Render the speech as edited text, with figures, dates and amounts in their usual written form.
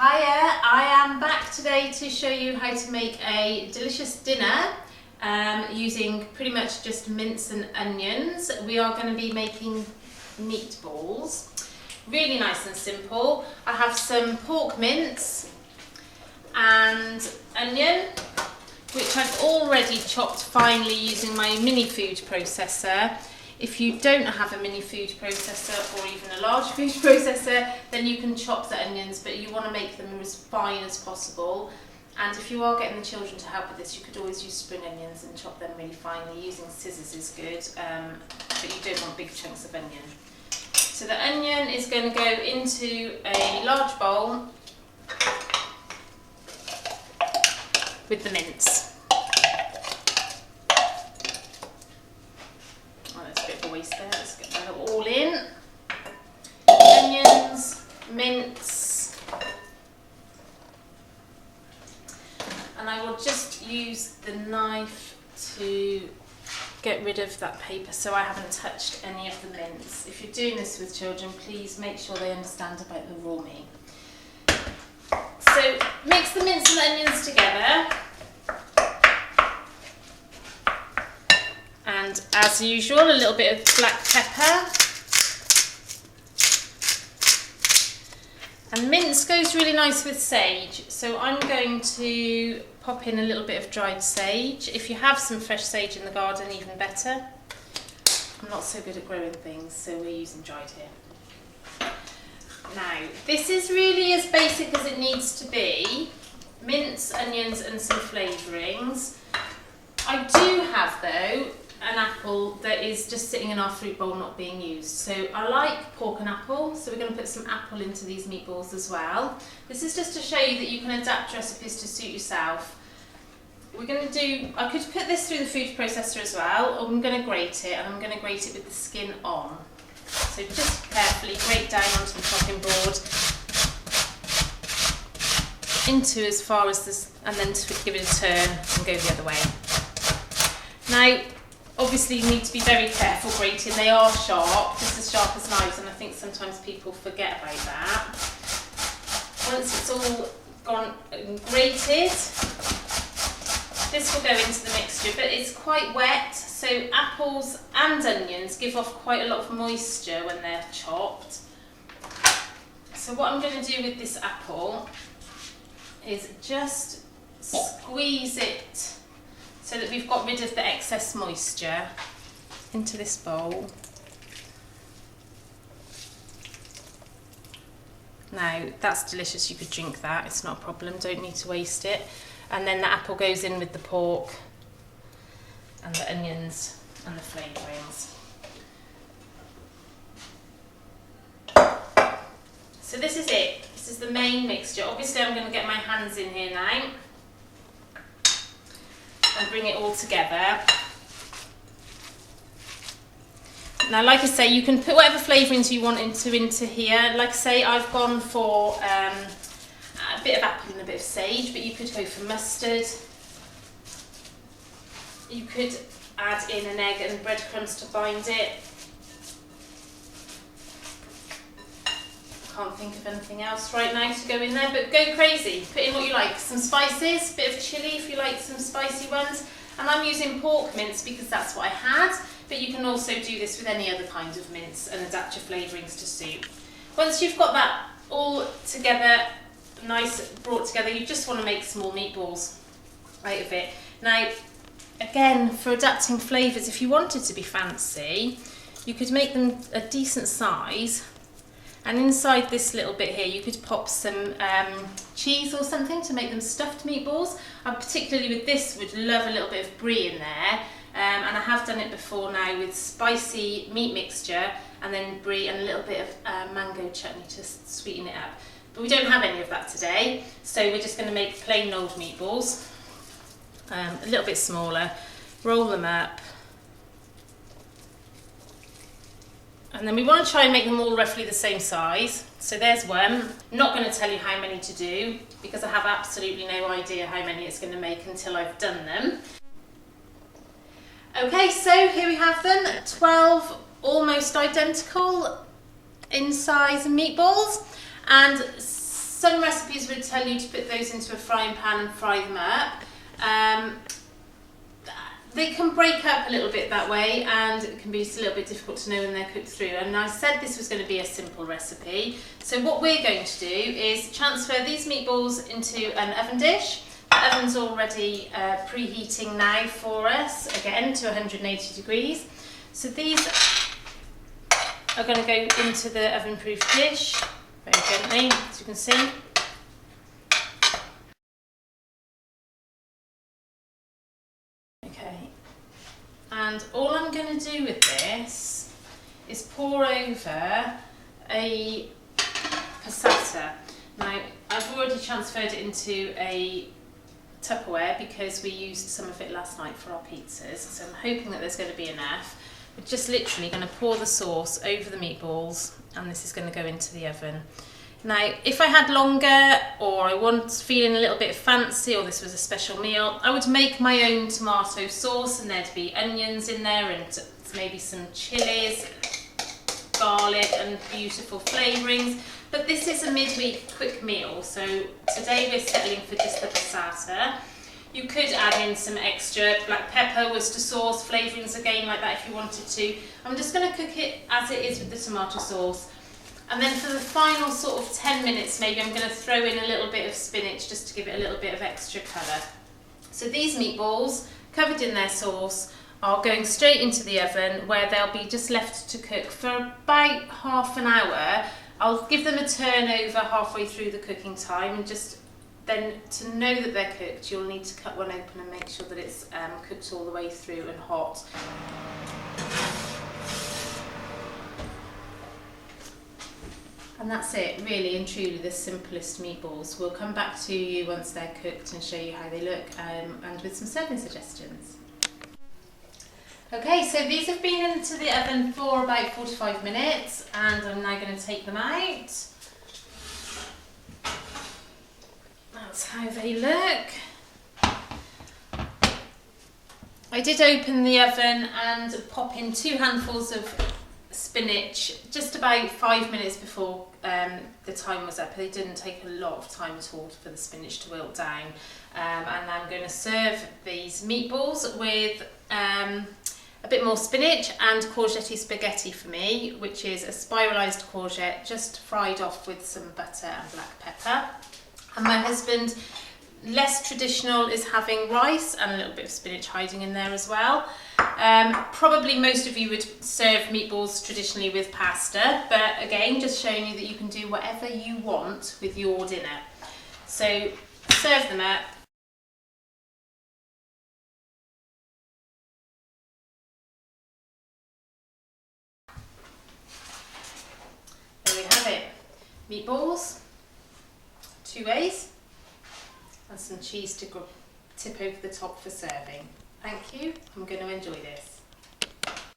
Hiya, I am back today to show you how to make a delicious dinner using pretty much just mince and onions. We are going to be making meatballs. Really nice and simple. I have some pork mince and onion, which I've already chopped finely using my mini food processor. If you don't have a mini food processor or even a large food processor, then you can chop the onions, but you want to make them as fine as possible. And if you are getting the children to help with this, you could always use spring onions and chop them really finely. Using scissors is good, but you don't want big chunks of onion. So the onion is going to go into a large bowl with the mince. There. Let's get that all in. Onions, mince, and I will just use the knife to get rid of that paper so I haven't touched any of the mince. If you're doing this with children, please make sure they understand about the raw meat. So mix the mince and the onions together. And as usual, a little bit of black pepper. And mince goes really nice with sage, so I'm going to pop in a little bit of dried sage. If you have some fresh sage in the garden, even better. I'm not so good at growing things, so we're using dried here. Now, this is really as basic as it needs to be. Mince, onions and some flavourings. I do have, though, an apple that is just sitting in our fruit bowl not being used. So I like pork and apple, so we're going to put some apple into these meatballs as well. This is just to show you that you can adapt recipes to suit yourself. We're going to do, I could put this through the food processor as well, or I'm going to grate it, and I'm going to grate it with the skin on. So just carefully grate down onto the chopping board, into as far as this, and then give it a turn and go the other way. Now, obviously you need to be very careful grating. They are sharp, just as sharp as knives, and I think sometimes people forget about that. Once it's all gone and grated, this will go into the mixture, but it's quite wet, so apples and onions give off quite a lot of moisture when they're chopped. So what I'm going to do with this apple is just squeeze it so that we've got rid of the excess moisture into this bowl. Now, that's delicious, you could drink that, it's not a problem, don't need to waste it. And then the apple goes in with the pork and the onions and the flavourings. So this is it, this is the main mixture. Obviously I'm going to get my hands in here now and bring it all together. Now, like I say, you can put whatever flavourings you want into here. Like I say, I've gone for a bit of apple and a bit of sage, but you could go for mustard. You could add in an egg and breadcrumbs to bind it. Can't think of anything else right now to go in there, but go crazy, put in what you like. Some spices, bit of chilli if you like some spicy ones, and I'm using pork mince because that's what I had, but you can also do this with any other kind of mince and adapt your flavourings to suit. Once you've got that all together, nice brought together, you just want to make small meatballs out of it. Now, again, for adapting flavours, if you wanted to be fancy, you could make them a decent size. And inside this little bit here, you could pop some cheese or something to make them stuffed meatballs. I particularly with this would love a little bit of brie in there. And I have done it before now with spicy meat mixture and then brie and a little bit of mango chutney to sweeten it up. But we don't have any of that today, so we're just going to make plain old meatballs. A little bit smaller, roll them up. And then we want to try and make them all roughly the same size. So there's one. Not going to tell you how many to do because I have absolutely no idea how many it's going to make until I've done them. Okay, so here we have them, 12 almost identical in size meatballs, and some recipes would tell you to put those into a frying pan and fry them up. They can break up a little bit that way, and it can be just a little bit difficult to know when they're cooked through. And I said this was going to be a simple recipe. So what we're going to do is transfer these meatballs into an oven dish. The oven's already preheating now for us, again to 180 degrees. So these are going to go into the oven-proof dish very gently, as you can see. And all I'm going to do with this is pour over a passata. Now, I've already transferred it into a Tupperware because we used some of it last night for our pizzas, so I'm hoping that there's going to be enough. We're just literally going to pour the sauce over the meatballs, and this is going to go into the oven. Now, if I had longer, or I was feeling a little bit fancy, or this was a special meal, I would make my own tomato sauce, and there'd be onions in there and maybe some chilies, garlic and beautiful flavourings. But this is a midweek quick meal, so today we're settling for just the passata. You could add in some extra black pepper, Worcester sauce, flavourings again like that if you wanted to. I'm just going to cook it as it is with the tomato sauce. And then for the final sort of 10 minutes maybe, I'm going to throw in a little bit of spinach just to give it a little bit of extra colour. So these meatballs, covered in their sauce, are going straight into the oven where they'll be just left to cook for about half an hour. I'll give them a turn over halfway through the cooking time, and just then to know that they're cooked, you'll need to cut one open and make sure that it's cooked all the way through and hot. And that's it, really and truly the simplest meatballs. We'll come back to you once they're cooked and show you how they look, and with some serving suggestions. Okay, so these have been into the oven for about 45 minutes, and I'm now going to take them out. That's how they look. I did open the oven and pop in 2 handfuls of spinach just about 5 minutes before the time was up. They didn't take a lot of time at all for the spinach to wilt down. And I'm going to serve these meatballs with a bit more spinach and courgette spaghetti for me, which is a spiralised courgette just fried off with some butter and black pepper. And my husband, less traditional, is having rice and a little bit of spinach hiding in there as well. Probably most of you would serve meatballs traditionally with pasta, but again, just showing you that you can do whatever you want with your dinner. So serve them up. There we have it. Meatballs, 2 ways, and some cheese to tip over the top for serving. Thank you. I'm going to enjoy this.